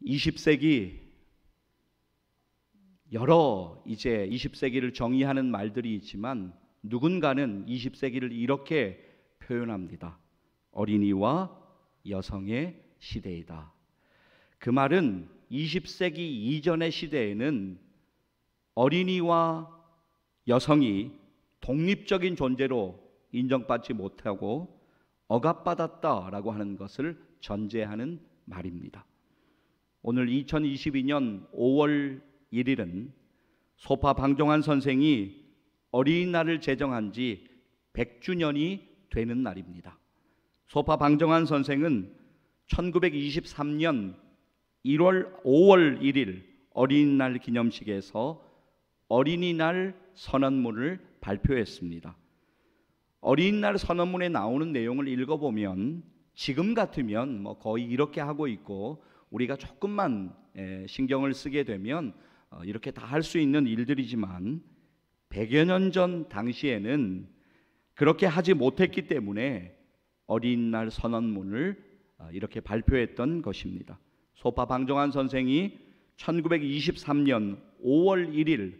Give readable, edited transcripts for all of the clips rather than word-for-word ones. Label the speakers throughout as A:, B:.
A: 20세기 여러 이제 20세기를 정의하는 말들이 있지만 누군가는 20세기를 이렇게 표현합니다. 어린이와 여성의 시대이다. 그 말은 20세기 이전의 시대에는 어린이와 여성이 독립적인 존재로 인정받지 못하고 억압받았다라고 하는 것을 전제하는 말입니다. 오늘 2022년 5월 1일은 소파 방종환 선생이 어린이날을 제정한 지 100주년이 되는 날입니다. 소파 방종환 선생은 1923년 5월 1일 어린이날 기념식에서 어린이날 선언문을 발표했습니다. 어린이날 선언문에 나오는 내용을 읽어보면 지금 같으면 거의 이렇게 하고 있고 우리가 조금만 신경을 쓰게 되면 이렇게 다 할 수 있는 일들이지만 100여 년 전 당시에는 그렇게 하지 못했기 때문에 어린이날 선언문을 이렇게 발표했던 것입니다. 소파 방종환 선생이 1923년 5월 1일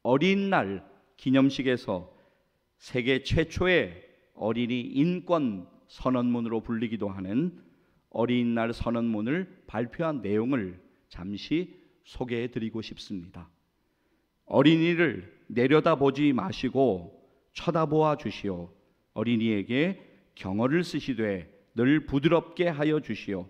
A: 어린이날 기념식에서 세계 최초의 어린이 인권 선언문으로 불리기도 하는 어린이날 선언문을 발표한 내용을 잠시 소개해 드리고 싶습니다. 어린이를 내려다보지 마시고 쳐다보아 주시오. 어린이에게 경어를 쓰시되 늘 부드럽게 하여 주시오.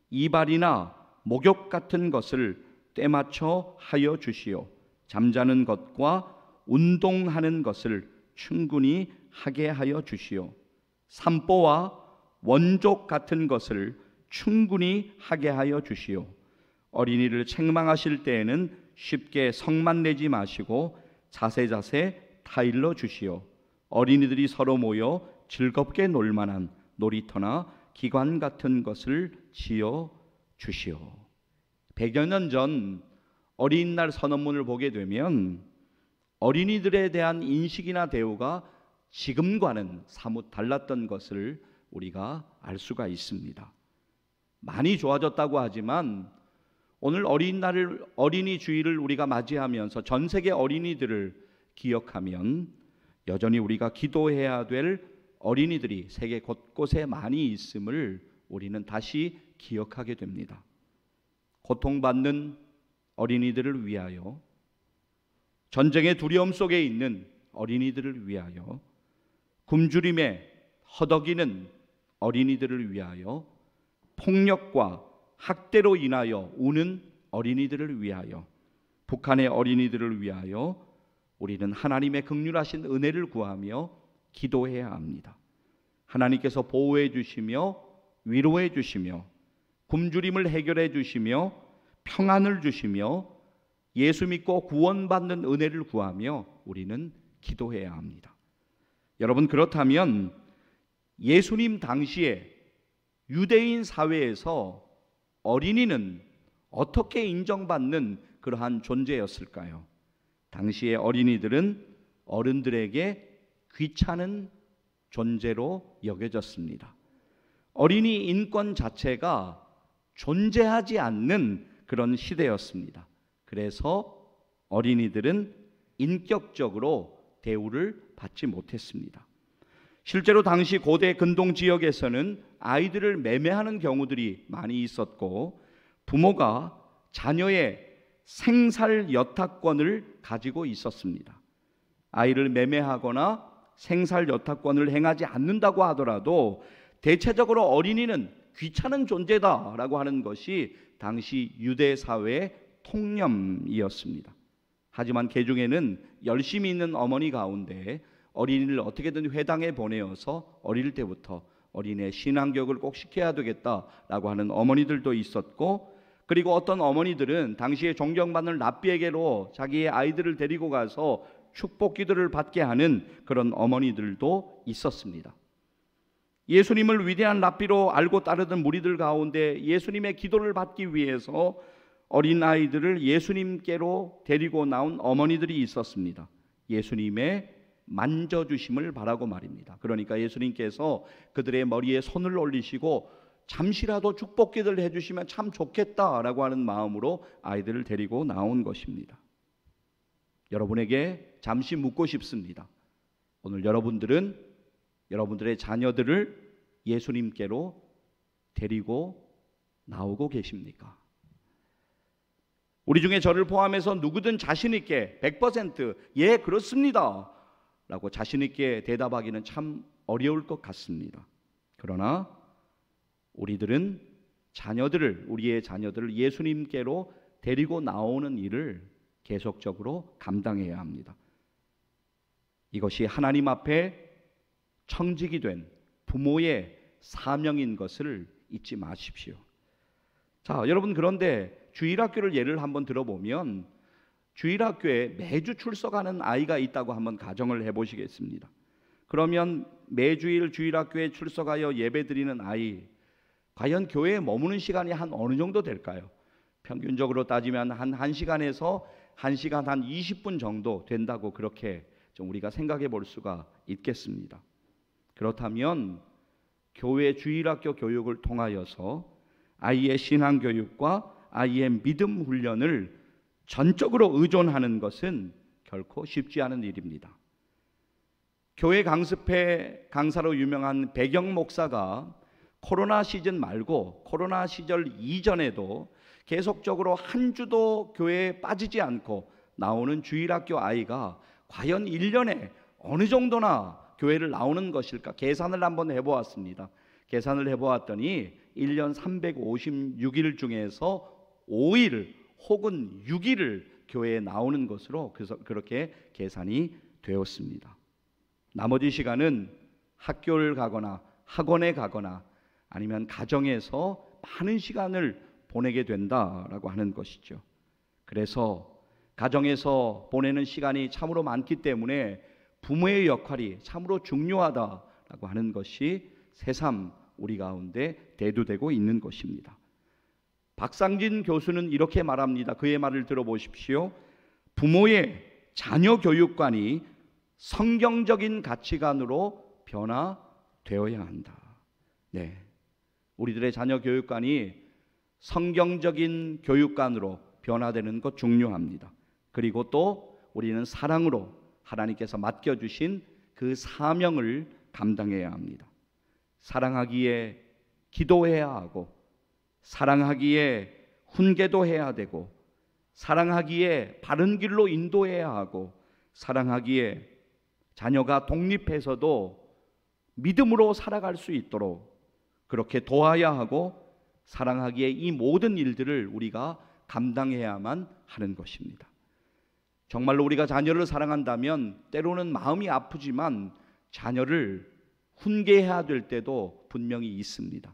A: 이발이나 목욕 같은 것을 때맞춰 하여 주시오. 잠자는 것과 운동하는 것을 충분히 하게 하여 주시오. 산보와 원족 같은 것을 충분히 하게 하여 주시오. 어린이를 책망하실 때에는 쉽게 성만 내지 마시고 자세자세 타일러 주시오. 어린이들이 서로 모여 즐겁게 놀만한 놀이터나 기관 같은 것을 지어 주시오. 100여 년 전 어린이날 선언문을 보게 되면 어린이들에 대한 인식이나 대우가 지금과는 사뭇 달랐던 것을 우리가 알 수가 있습니다. 많이 좋아졌다고 하지만 오늘 어린이 주일을 우리가 맞이하면서 전 세계 어린이들을 기억하면 여전히 우리가 기도해야 될 어린이들이 세계 곳곳에 많이 있음을 우리는 다시 기억하게 됩니다. 고통받는 어린이들을 위하여, 전쟁의 두려움 속에 있는 어린이들을 위하여, 굶주림에 허덕이는 어린이들을 위하여, 폭력과 학대로 인하여 우는 어린이들을 위하여, 북한의 어린이들을 위하여 우리는 하나님의 긍휼하신 은혜를 구하며 기도해야 합니다. 하나님께서 보호해 주시며 위로해 주시며 굶주림을 해결해 주시며 평안을 주시며 예수 믿고 구원받는 은혜를 구하며 우리는 기도해야 합니다. 여러분, 그렇다면 예수님 당시에 유대인 사회에서 어린이는 어떻게 인정받는 그러한 존재였을까요? 당시의 어린이들은 어른들에게 귀찮은 존재로 여겨졌습니다. 어린이 인권 자체가 존재하지 않는 그런 시대였습니다. 그래서 어린이들은 인격적으로 대우를 받지 못했습니다. 실제로 당시 고대 근동 지역에서는 아이들을 매매하는 경우들이 많이 있었고 부모가 자녀의 생살 여타권을 가지고 있었습니다. 아이를 매매하거나 생살 여타권을 행하지 않는다고 하더라도 대체적으로 어린이는 귀찮은 존재다라고 하는 것이 당시 유대 사회의 통념이었습니다. 하지만 개중에는 열심히 있는 어머니 가운데 어린이를 어떻게든 회당에 보내어서 어릴 때부터 어린이의 신앙교육을 꼭 시켜야 되겠다라고 하는 어머니들도 있었고, 그리고 어떤 어머니들은 당시에 존경받는 랍비에게로 자기의 아이들을 데리고 가서 축복 기도를 받게 하는 그런 어머니들도 있었습니다. 예수님을 위대한 랍비로 알고 따르던 무리들 가운데 예수님의 기도를 받기 위해서 어린아이들을 예수님께로 데리고 나온 어머니들이 있었습니다. 예수님의 만져주심을 바라고 말입니다. 그러니까 예수님께서 그들의 머리에 손을 올리시고 잠시라도 축복기도를 해주시면 참 좋겠다라고 하는 마음으로 아이들을 데리고 나온 것입니다. 여러분에게 잠시 묻고 싶습니다. 오늘 여러분들은 여러분들의 자녀들을 예수님께로 데리고 나오고 계십니까? 우리 중에 저를 포함해서 누구든 자신 있게 100% 예, 그렇습니다 라고 자신 있게 대답하기는 참 어려울 것 같습니다. 그러나 우리들은 우리의 자녀들을 예수님께로 데리고 나오는 일을 계속적으로 감당해야 합니다. 이것이 하나님 앞에 청직이 된 부모의 사명인 것을 잊지 마십시오. 자, 여러분, 그런데 주일학교를 예를 한번 들어보면 주일학교에 매주 출석하는 아이가 있다고 한번 가정을 해보시겠습니다. 그러면 매주일 주일학교에 출석하여 예배드리는 아이, 과연 교회에 머무는 시간이 한 어느 정도 될까요? 평균적으로 따지면 한 1시간에서 1시간 한 20분 정도 된다고 그렇게 좀 우리가 생각해 볼 수가 있겠습니다. 그렇다면 교회 주일학교 교육을 통하여서 아이의 신앙교육과 아이의 믿음 훈련을 전적으로 의존하는 것은 결코 쉽지 않은 일입니다. 교회 강습회 강사로 유명한 배경 목사가 코로나 시즌 말고 코로나 시절 이전에도 계속적으로 한 주도 교회에 빠지지 않고 나오는 주일학교 아이가 과연 1년에 어느 정도나 교회를 나오는 것일까 계산을 한번 해보았습니다. 계산을 해보았더니 1년 356일 중에서 5일 혹은 6일을 교회에 나오는 것으로 그렇게 계산이 되었습니다. 나머지 시간은 학교를 가거나 학원에 가거나 아니면 가정에서 많은 시간을 보내게 된다라고 하는 것이죠. 그래서 가정에서 보내는 시간이 참으로 많기 때문에 부모의 역할이 참으로 중요하다라고 하는 것이 새삼 우리 가운데 대두되고 있는 것입니다. 박상진 교수는 이렇게 말합니다. 그의 말을 들어보십시오. 부모의 자녀 교육관이 성경적인 가치관으로 변화되어야 한다. 네, 우리들의 자녀 교육관이 성경적인 교육관으로 변화되는 것 중요합니다. 그리고 또 우리는 사랑으로 하나님께서 맡겨주신 그 사명을 감당해야 합니다. 사랑하기에 기도해야 하고, 사랑하기에 훈계도 해야 되고, 사랑하기에 바른 길로 인도해야 하고, 사랑하기에 자녀가 독립해서도 믿음으로 살아갈 수 있도록 그렇게 도와야 하고, 사랑하기에 이 모든 일들을 우리가 감당해야만 하는 것입니다. 정말로 우리가 자녀를 사랑한다면 때로는 마음이 아프지만 자녀를 훈계해야 될 때도 분명히 있습니다.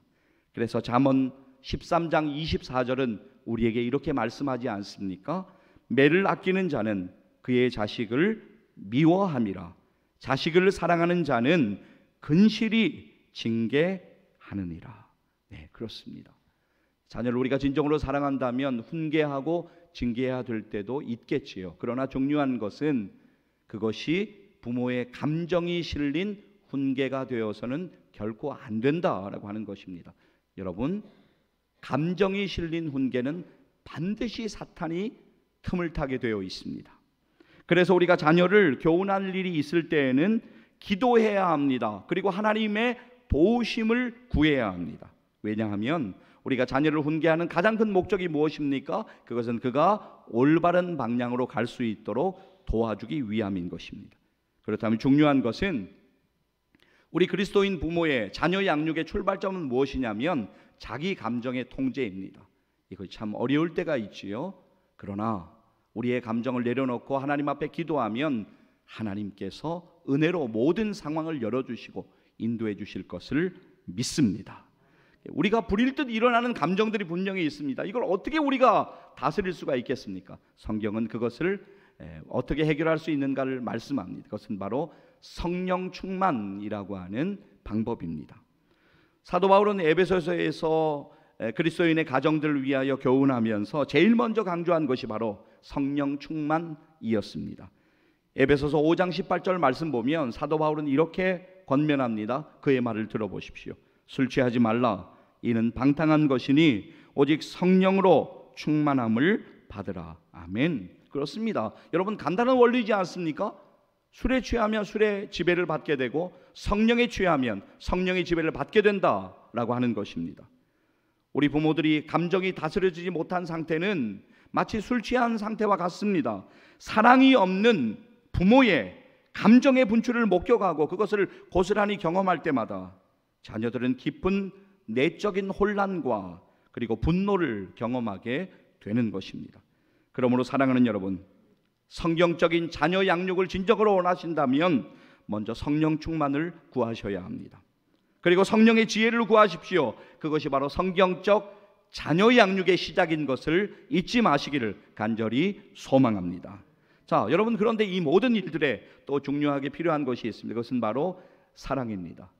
A: 그래서 잠언 13장 24절은 우리에게 이렇게 말씀하지 않습니까? 매를 아끼는 자는 그의 자식을 미워함이라. 자식을 사랑하는 자는 근실히 징계하느니라. 네, 그렇습니다. 자녀를 우리가 진정으로 사랑한다면 훈계하고 징계해야 될 때도 있겠지요. 그러나 중요한 것은 그것이 부모의 감정이 실린 훈계가 되어서는 결코 안 된다라고 하는 것입니다. 여러분, 감정이 실린 훈계는 반드시 사탄이 틈을 타게 되어 있습니다. 그래서 우리가 자녀를 교훈할 일이 있을 때에는 기도해야 합니다. 그리고 하나님의 도우심을 구해야 합니다. 왜냐하면 우리가 자녀를 훈계하는 가장 큰 목적이 무엇입니까? 그것은 그가 올바른 방향으로 갈 수 있도록 도와주기 위함인 것입니다. 그렇다면 중요한 것은 우리 그리스도인 부모의 자녀 양육의 출발점은 무엇이냐면 자기 감정의 통제입니다. 이거 참 어려울 때가 있지요. 그러나 우리의 감정을 내려놓고 하나님 앞에 기도하면 하나님께서 은혜로 모든 상황을 열어주시고 인도해 주실 것을 믿습니다. 우리가 부릴 듯 일어나는 감정들이 분명히 있습니다. 이걸 어떻게 우리가 다스릴 수가 있겠습니까? 성경은 그것을 어떻게 해결할 수 있는가를 말씀합니다. 그것은 바로 성령 충만이라고 하는 방법입니다. 사도 바울은 에베소서에서 그리스도인의 가정들을 위하여 교훈하면서 제일 먼저 강조한 것이 바로 성령 충만이었습니다. 에베소서 5장 18절 말씀 보면 사도 바울은 이렇게 권면합니다. 그의 말을 들어보십시오. 술 취하지 말라. 이는 방탕한 것이니 오직 성령으로 충만함을 받으라. 아멘. 그렇습니다. 여러분, 간단한 원리지 않습니까? 술에 취하면 술의 지배를 받게 되고 성령에 취하면 성령의 지배를 받게 된다라고 하는 것입니다. 우리 부모들이 감정이 다스려지지 못한 상태는 마치 술 취한 상태와 같습니다. 사랑이 없는 부모의 감정의 분출을 목격하고 그것을 고스란히 경험할 때마다 자녀들은 깊은 내적인 혼란과 그리고 분노를 경험하게 되는 것입니다. 그러므로 사랑하는 여러분, 성경적인 자녀 양육을 진정으로 원하신다면 먼저 성령 충만을 구하셔야 합니다. 그리고 성령의 지혜를 구하십시오. 그것이 바로 성경적 자녀 양육의 시작인 것을 잊지 마시기를 간절히 소망합니다. 자, 여러분, 그런데 이 모든 일들에 또 중요하게 필요한 것이 있습니다. 그것은 바로 사랑입니다.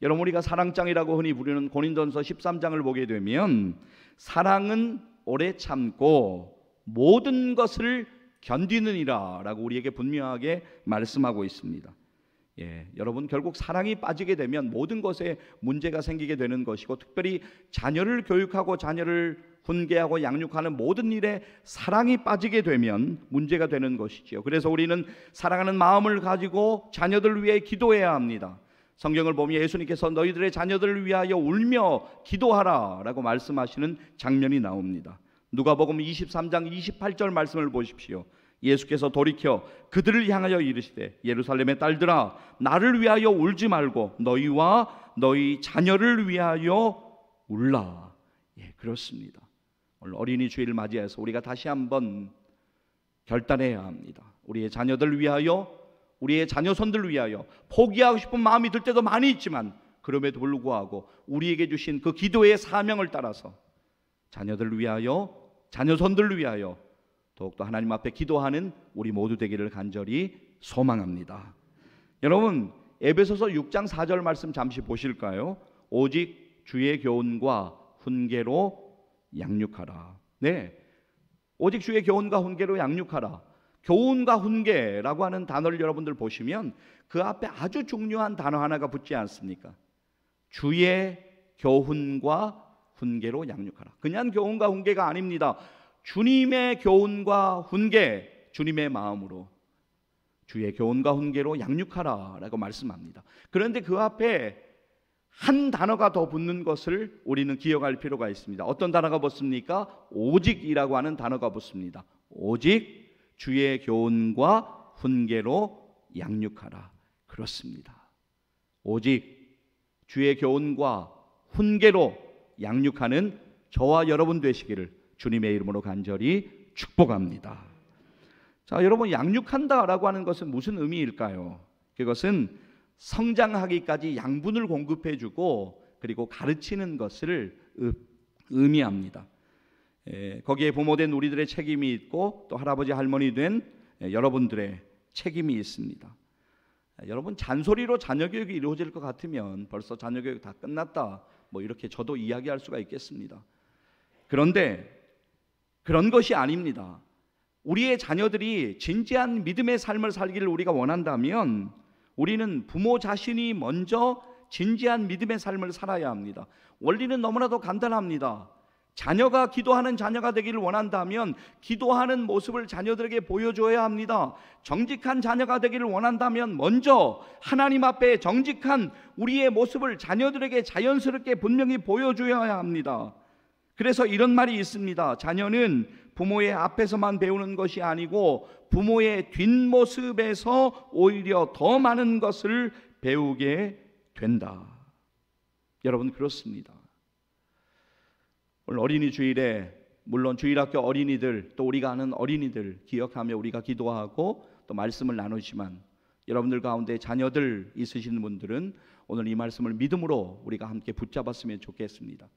A: 여러분, 우리가 사랑장이라고 흔히 부르는 고린도전서 13장을 보게 되면 사랑은 오래 참고 모든 것을 견디느니라 라고 우리에게 분명하게 말씀하고 있습니다. 여러분, 결국 사랑이 빠지게 되면 모든 것에 문제가 생기게 되는 것이고, 특별히 자녀를 교육하고 자녀를 훈계하고 양육하는 모든 일에 사랑이 빠지게 되면 문제가 되는 것이지요. 그래서 우리는 사랑하는 마음을 가지고 자녀들을 위해 기도해야 합니다. 성경을 보면 예수님께서 너희들의 자녀들을 위하여 울며 기도하라 라고 말씀하시는 장면이 나옵니다. 누가복음 23장 28절 말씀을 보십시오. 예수께서 돌이켜 그들을 향하여 이르시되 예루살렘의 딸들아, 나를 위하여 울지 말고 너희와 너희 자녀를 위하여 울라. 그렇습니다. 오늘 어린이 주일을 맞이해서 우리가 다시 한번 결단해야 합니다. 우리의 자녀들을 위하여, 우리의 자녀손들을 위하여 포기하고 싶은 마음이 들 때도 많이 있지만, 그럼에도 불구하고 우리에게 주신 그 기도의 사명을 따라서 자녀들을 위하여, 자녀손들을 위하여 더욱더 하나님 앞에 기도하는 우리 모두 되기를 간절히 소망합니다. 여러분, 에베소서 6장 4절 말씀 잠시 보실까요? 오직 주의 교훈과 훈계로 양육하라. 오직 주의 교훈과 훈계로 양육하라. 교훈과 훈계라고 하는 단어를 여러분들 보시면 그 앞에 아주 중요한 단어 하나가 붙지 않습니까? 주의 교훈과 훈계로 양육하라. 그냥 교훈과 훈계가 아닙니다. 주님의 교훈과 훈계, 주님의 마음으로 주의 교훈과 훈계로 양육하라 라고 말씀합니다. 그런데 그 앞에 한 단어가 더 붙는 것을 우리는 기억할 필요가 있습니다. 어떤 단어가 붙습니까? 오직이라고 하는 단어가 붙습니다. 오직 주의 교훈과 훈계로 양육하라. 그렇습니다. 오직 주의 교훈과 훈계로 양육하는 저와 여러분 되시기를 주님의 이름으로 간절히 축복합니다. 자, 여러분, 양육한다라고 하는 것은 무슨 의미일까요? 그것은 성장하기까지 양분을 공급해주고 그리고 가르치는 것을 의미합니다. 거기에 부모된 우리들의 책임이 있고 또 할아버지 할머니 된 여러분들의 책임이 있습니다. 여러분, 잔소리로 자녀교육이 이루어질 것 같으면 벌써 자녀교육 다 끝났다, 뭐 이렇게 저도 이야기할 수가 있겠습니다. 그런데 그런 것이 아닙니다. 우리의 자녀들이 진지한 믿음의 삶을 살기를 우리가 원한다면 우리는 부모 자신이 먼저 진지한 믿음의 삶을 살아야 합니다. 원리는 너무나도 간단합니다. 자녀가 기도하는 자녀가 되기를 원한다면 기도하는 모습을 자녀들에게 보여줘야 합니다. 정직한 자녀가 되기를 원한다면 먼저 하나님 앞에 정직한 우리의 모습을 자녀들에게 자연스럽게 분명히 보여줘야 합니다. 그래서 이런 말이 있습니다. 자녀는 부모의 앞에서만 배우는 것이 아니고 부모의 뒷모습에서 오히려 더 많은 것을 배우게 된다. 여러분, 그렇습니다. 오늘 어린이 주일에 물론 주일학교 어린이들, 또 우리가 아는 어린이들 기억하며 우리가 기도하고 또 말씀을 나누지만, 여러분들 가운데 자녀들 있으시는 분들은 오늘 이 말씀을 믿음으로 우리가 함께 붙잡았으면 좋겠습니다.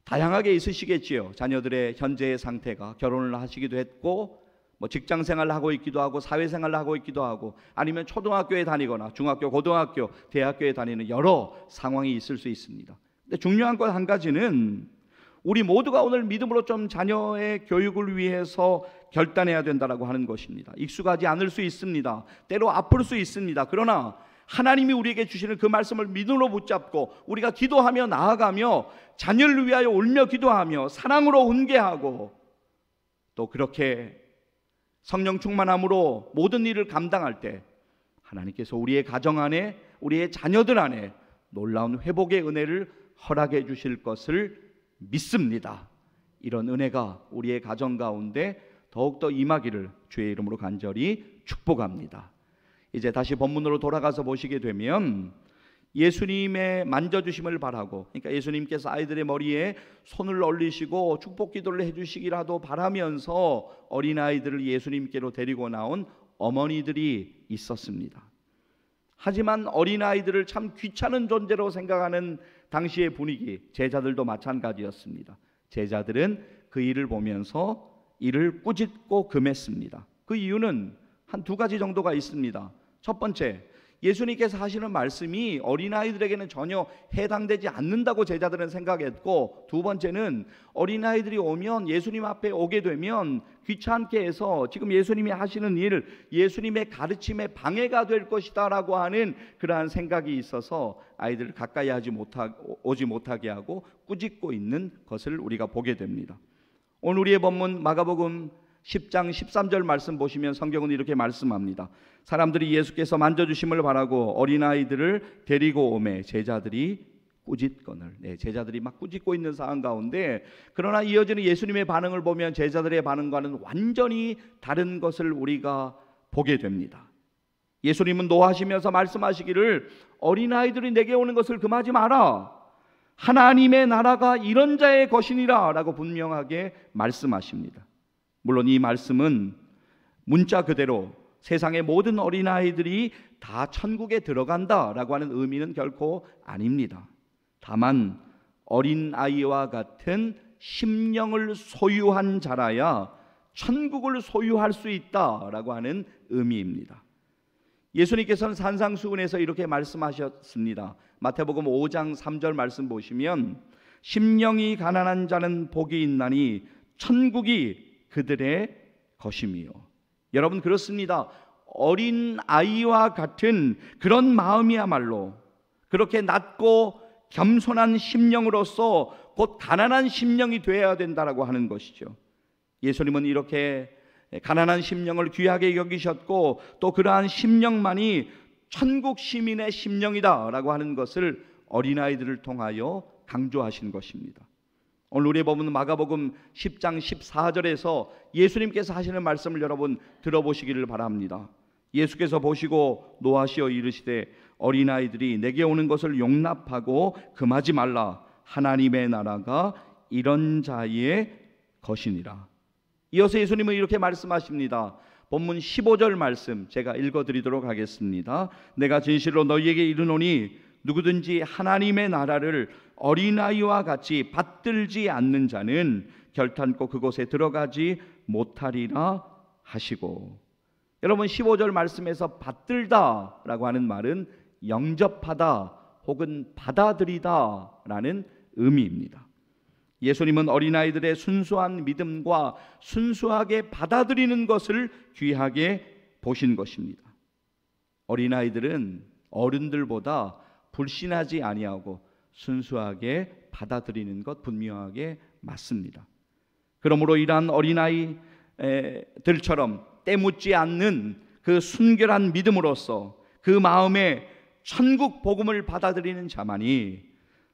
A: 다양하게 있으시겠지요. 자녀들의 현재의 상태가, 결혼을 하시기도 했고 뭐 직장 생활을 하고 있기도 하고 사회생활을 하고 있기도 하고, 아니면 초등학교에 다니거나 중학교, 고등학교, 대학교에 다니는 여러 상황이 있을 수 있습니다. 근데 중요한 것 한 가지는 우리 모두가 오늘 믿음으로 좀 자녀의 교육을 위해서 결단해야 된다라고 하는 것입니다. 익숙하지 않을 수 있습니다. 때로 아플 수 있습니다. 그러나 하나님이 우리에게 주시는 그 말씀을 믿음으로 붙잡고 우리가 기도하며 나아가며 자녀를 위하여 울며 기도하며 사랑으로 훈계하고 또 그렇게 성령 충만함으로 모든 일을 감당할 때 하나님께서 우리의 가정 안에 우리의 자녀들 안에 놀라운 회복의 은혜를 허락해 주실 것을 믿습니다. 이런 은혜가 우리의 가정 가운데 더욱더 임하기를 주의 이름으로 간절히 축복합니다. 이제 다시 본문으로 돌아가서 보시게 되면 예수님의 만져주심을 바라고, 그러니까 예수님께서 아이들의 머리에 손을 올리시고 축복 기도를 해주시기라도 바라면서 어린아이들을 예수님께로 데리고 나온 어머니들이 있었습니다. 하지만 어린아이들을 참 귀찮은 존재로 생각하는 당시의 분위기, 제자들도 마찬가지였습니다. 제자들은 그 일을 보면서 이를 꾸짖고 금했습니다. 그 이유는 한 두 가지 정도가 있습니다. 첫 번째, 예수님께서 하시는 말씀이 어린아이들에게는 전혀 해당되지 않는다고 제자들은 생각했고, 두 번째는 어린아이들이 오면 예수님 앞에 오게 되면 귀찮게 해서 지금 예수님이 하시는 일, 예수님의 가르침에 방해가 될 것이다 라고 하는 그러한 생각이 있어서 아이들을 가까이 오지 못하게 하고 꾸짖고 있는 것을 우리가 보게 됩니다. 오늘 우리의 본문 마가복음 10장 13절 말씀 보시면 성경은 이렇게 말씀합니다. 사람들이 예수께서 만져주심을 바라고 어린아이들을 데리고 오매 제자들이 꾸짖거늘. 제자들이 막 꾸짖고 있는 상황 가운데, 그러나 이어지는 예수님의 반응을 보면 제자들의 반응과는 완전히 다른 것을 우리가 보게 됩니다. 예수님은 노하시면서 말씀하시기를 어린아이들이 내게 오는 것을 금하지 마라. 하나님의 나라가 이런 자의 것이니라 라고 분명하게 말씀하십니다. 물론 이 말씀은 문자 그대로 세상의 모든 어린아이들이 다 천국에 들어간다라고 하는 의미는 결코 아닙니다. 다만 어린아이와 같은 심령을 소유한 자라야 천국을 소유할 수 있다라고 하는 의미입니다. 예수님께서는 산상수훈에서 이렇게 말씀하셨습니다. 마태복음 5장 3절 말씀 보시면 심령이 가난한 자는 복이 있나니 천국이 그들의 것이며. 여러분, 그렇습니다. 어린 아이와 같은 그런 마음이야말로 그렇게 낮고 겸손한 심령으로서 곧 가난한 심령이 되어야 된다라고 하는 것이죠. 예수님은 이렇게 가난한 심령을 귀하게 여기셨고 또 그러한 심령만이 천국 시민의 심령이다라고 하는 것을 어린아이들을 통하여 강조하신 것입니다. 오늘 우리의 본문 마가복음 10장 14절에서 예수님께서 하시는 말씀을 여러분 들어보시기를 바랍니다. 예수께서 보시고 노하시어 이르시되 어린아이들이 내게 오는 것을 용납하고 금하지 말라. 하나님의 나라가 이런 자의 것이니라. 이어서 예수님은 이렇게 말씀하십니다. 본문 15절 말씀 제가 읽어드리도록 하겠습니다. 내가 진실로 너희에게 이르노니 누구든지 하나님의 나라를 어린아이와 같이 받들지 않는 자는 결탄코 그곳에 들어가지 못하리라 하시고. 여러분, 15절 말씀에서 받들다 라고 하는 말은 영접하다 혹은 받아들이다 라는 의미입니다. 예수님은 어린아이들의 순수한 믿음과 순수하게 받아들이는 것을 귀하게 보신 것입니다. 어린아이들은 어른들보다 불신하지 아니하고 순수하게 받아들이는 것 분명하게 맞습니다. 그러므로 이러한 어린아이들처럼 때묻지 않는 그 순결한 믿음으로써 그 마음에 천국 복음을 받아들이는 자만이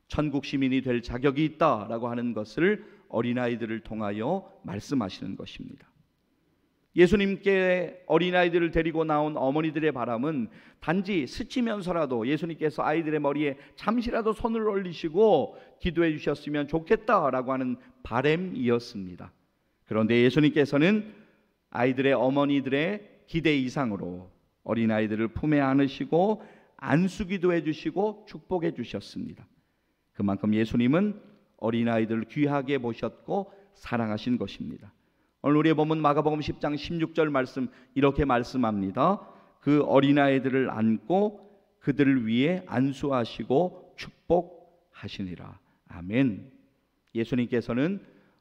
A: 천국 시민이 될 자격이 있다라고 하는 것을 어린아이들을 통하여 말씀하시는 것입니다. 예수님께 어린아이들을 데리고 나온 어머니들의 바람은 단지 스치면서라도 예수님께서 아이들의 머리에 잠시라도 손을 올리시고 기도해 주셨으면 좋겠다라고 하는 바람이었습니다. 그런데 예수님께서는 아이들의 어머니들의 기대 이상으로 어린아이들을 품에 안으시고 안수기도 해주시고 축복해 주셨습니다. 그만큼 예수님은 어린아이들을 귀하게 보셨고 사랑하신 것입니다. 오늘 우리의 본문 마가복음 10장 16절 말씀 이렇게 말씀합니다. 그 어린아이들을 안고 그들을 위해 안수하시고 축복하시니라. 아멘. 예수님께서는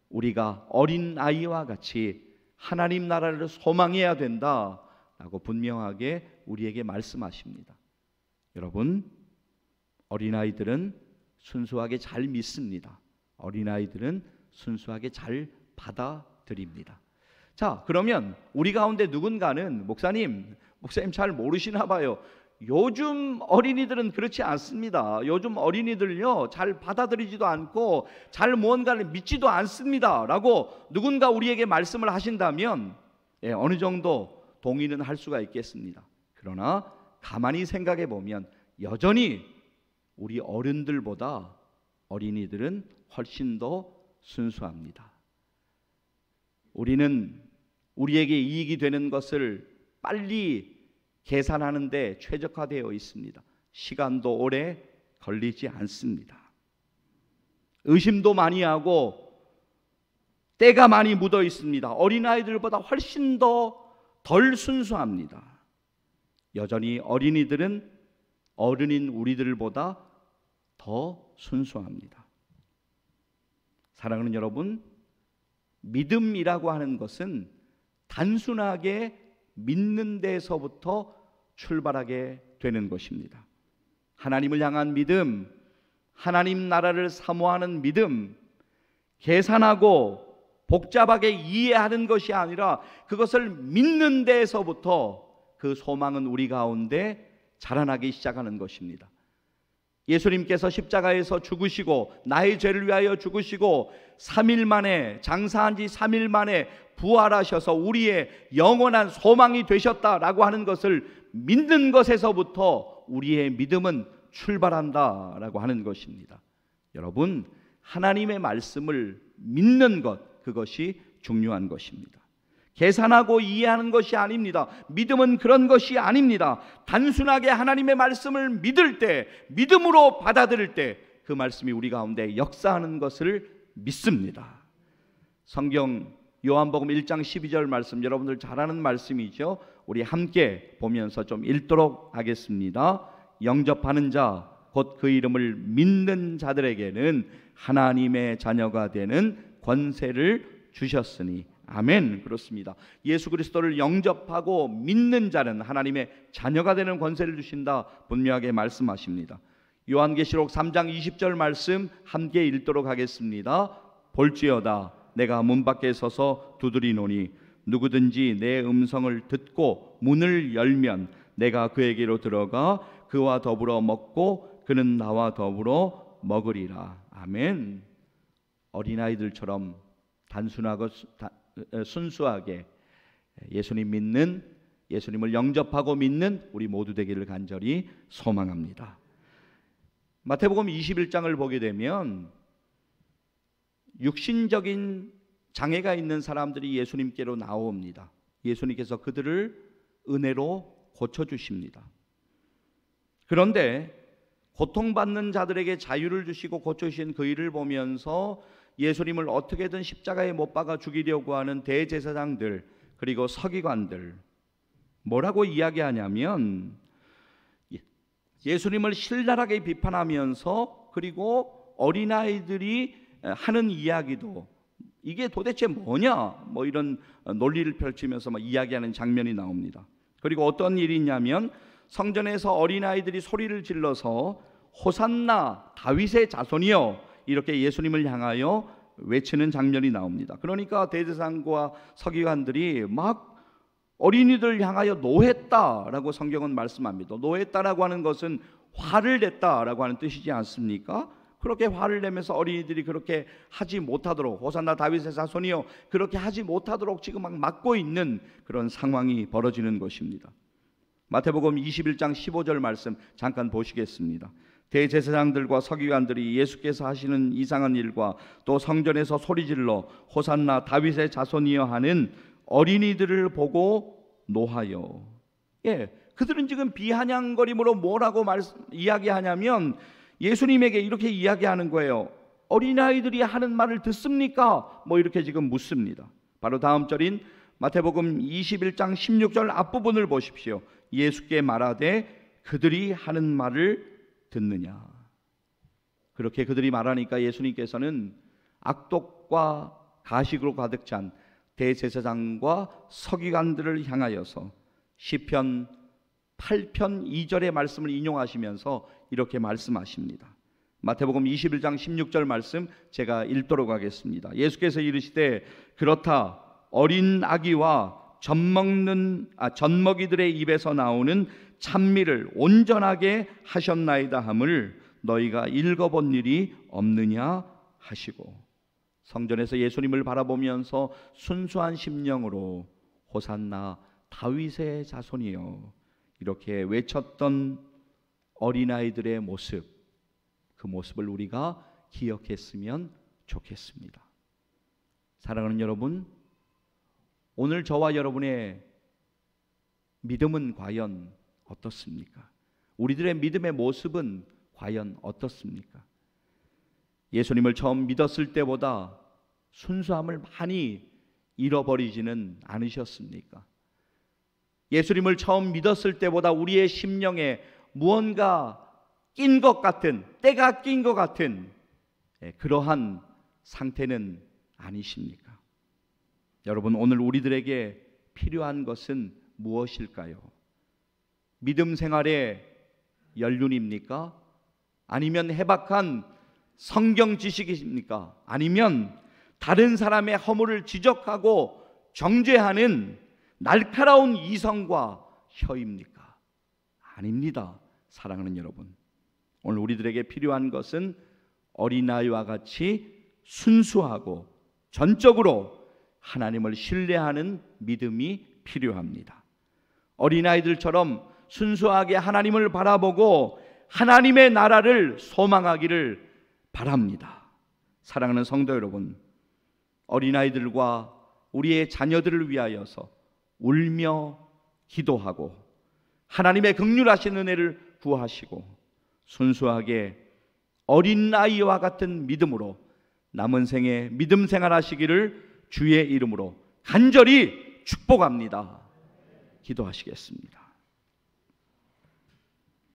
A: 우리가 어린아이와 같이 하나님 나라를 소망해야 된다라고 분명하게 우리에게 말씀하십니다. 여러분, 어린아이들은 순수하게 잘 믿습니다. 어린아이들은 순수하게 잘 받아들입니다. 자, 그러면 우리 가운데 누군가는 목사님 잘 모르시나 봐요. 요즘 어린이들은 그렇지 않습니다. 요즘 어린이들요 잘 받아들이지도 않고 잘 무언가를 믿지도 않습니다 라고 누군가 우리에게 말씀을 하신다면 어느 정도 동의는 할 수가 있겠습니다. 그러나 가만히 생각해 보면 여전히 우리 어른들보다 어린이들은 훨씬 더 순수합니다. 우리는 우리에게 이익이 되는 것을 빨리 계산하는 데 최적화되어 있습니다. 시간도 오래 걸리지 않습니다. 의심도 많이 하고 때가 많이 묻어 있습니다. 어린아이들보다 훨씬 더 덜 순수합니다. 여전히 어린이들은 어른인 우리들보다 더 순수합니다. 사랑하는 여러분, 믿음이라고 하는 것은 단순하게 믿는 데서부터 출발하게 되는 것입니다. 하나님을 향한 믿음, 하나님 나라를 사모하는 믿음, 계산하고 복잡하게 이해하는 것이 아니라 그것을 믿는 데서부터 그 소망은 우리 가운데 자라나기 시작하는 것입니다. 예수님께서 십자가에서 죽으시고 나의 죄를 위하여 죽으시고 3일 만에 장사한 지 3일 만에 부활하셔서 우리의 영원한 소망이 되셨다라고 하는 것을 믿는 것에서부터 우리의 믿음은 출발한다라고 하는 것입니다. 여러분, 하나님의 말씀을 믿는 것, 그것이 중요한 것입니다. 계산하고 이해하는 것이 아닙니다. 믿음은 그런 것이 아닙니다. 단순하게 하나님의 말씀을 믿을 때, 믿음으로 받아들일 때 그 말씀이 우리 가운데 역사하는 것을 믿습니다. 성경 요한복음 1장 12절 말씀, 여러분들 잘 아는 말씀이죠. 우리 함께 보면서 좀 읽도록 하겠습니다. 영접하는 자, 곧 그 이름을 믿는 자들에게는 하나님의 자녀가 되는 권세를 주셨으니. 아멘. 그렇습니다. 예수 그리스도를 영접하고 믿는 자는 하나님의 자녀가 되는 권세를 주신다 분명하게 말씀하십니다. 요한계시록 3장 20절 말씀 함께 읽도록 하겠습니다. 볼지어다 내가 문 밖에 서서 두드리노니 누구든지 내 음성을 듣고 문을 열면 내가 그에게로 들어가 그와 더불어 먹고 그는 나와 더불어 먹으리라. 아멘. 어린아이들처럼 단순하고 순수하게 예수님 믿는, 예수님을 영접하고 믿는 우리 모두 되기를 간절히 소망합니다. 마태복음 21장을 보게 되면 육신적인 장애가 있는 사람들이 예수님께로 나옵니다. 예수님께서 그들을 은혜로 고쳐주십니다. 그런데 고통받는 자들에게 자유를 주시고 고쳐주신 그 일을 보면서 예수님을 어떻게든 십자가에 못 박아 죽이려고 하는 대제사장들 그리고 서기관들 뭐라고 이야기하냐면 예수님을 신랄하게 비판하면서 그리고 어린아이들이 하는 이야기도 이게 도대체 뭐냐 뭐 이런 논리를 펼치면서 막 이야기하는 장면이 나옵니다. 그리고 어떤 일이 있냐면 성전에서 어린아이들이 소리를 질러서 호산나 다윗의 자손이여 이렇게 예수님을 향하여 외치는 장면이 나옵니다. 그러니까 대제사장과 서기관들이 막 어린이들 향하여 노했다라고 성경은 말씀합니다. 노했다라고 하는 것은 화를 냈다라고 하는 뜻이지 않습니까? 그렇게 화를 내면서 어린이들이 그렇게 하지 못하도록 호산나 다윗의 자손이여 그렇게 하지 못하도록 지금 막 막고 있는 그런 상황이 벌어지는 것입니다. 마태복음 21장 15절 말씀 잠깐 보시겠습니다. 대제사장들과 서기관들이 예수께서 하시는 이상한 일과 또 성전에서 소리질러 호산나 다윗의 자손이여 하는 어린이들을 보고 노하여. 그들은 지금 비아냥거림으로 뭐라고 이야기하냐면 예수님에게 이렇게 이야기하는 거예요. 어린아이들이 하는 말을 듣습니까? 뭐 이렇게 지금 묻습니다. 바로 다음 절인 마태복음 21장 16절 앞부분을 보십시오. 예수께 말하되 그들이 하는 말을 듣느냐. 그렇게 그들이 말하니까 예수님께서는 악독과 가식으로 가득 찬 대제사장과 서기관들을 향하여서 시편 8편 2절의 말씀을 인용하시면서 이렇게 말씀하십니다. 마태복음 21장 16절 말씀 제가 읽도록 하겠습니다. 예수께서 이르시되 그렇다 어린 아기와 젖먹이들의 입에서 나오는 찬미를 온전하게 하셨나이다 함을 너희가 읽어본 일이 없느냐 하시고, 성전에서 예수님을 바라보면서 순수한 심령으로 호산나 다윗의 자손이여 이렇게 외쳤던 어린아이들의 모습, 그 모습을 우리가 기억했으면 좋겠습니다. 사랑하는 여러분, 오늘 저와 여러분의 믿음은 과연 어떻습니까? 우리들의 믿음의 모습은 과연 어떻습니까? 예수님을 처음 믿었을 때보다 순수함을 많이 잃어버리지는 않으셨습니까? 예수님을 처음 믿었을 때보다 우리의 심령에 무언가 낀 것 같은, 때가 낀 것 같은 그러한 상태는 아니십니까? 여러분, 오늘 우리들에게 필요한 것은 무엇일까요? 믿음 생활의 연륜입니까? 아니면 해박한 성경 지식입니까? 아니면 다른 사람의 허물을 지적하고 정죄하는 날카로운 이성과 혀입니까? 아닙니다. 사랑하는 여러분, 오늘 우리들에게 필요한 것은 어린아이와 같이 순수하고 전적으로 하나님을 신뢰하는 믿음이 필요합니다. 어린아이들처럼 순수하게 하나님을 바라보고 하나님의 나라를 소망하기를 바랍니다. 사랑하는 성도 여러분, 어린아이들과 우리의 자녀들을 위하여서 울며 기도하고 하나님의 긍휼하신 은혜를 구하시고 순수하게 어린아이와 같은 믿음으로 남은 생에 믿음 생활하시기를 주의 이름으로 간절히 축복합니다. 기도하시겠습니다.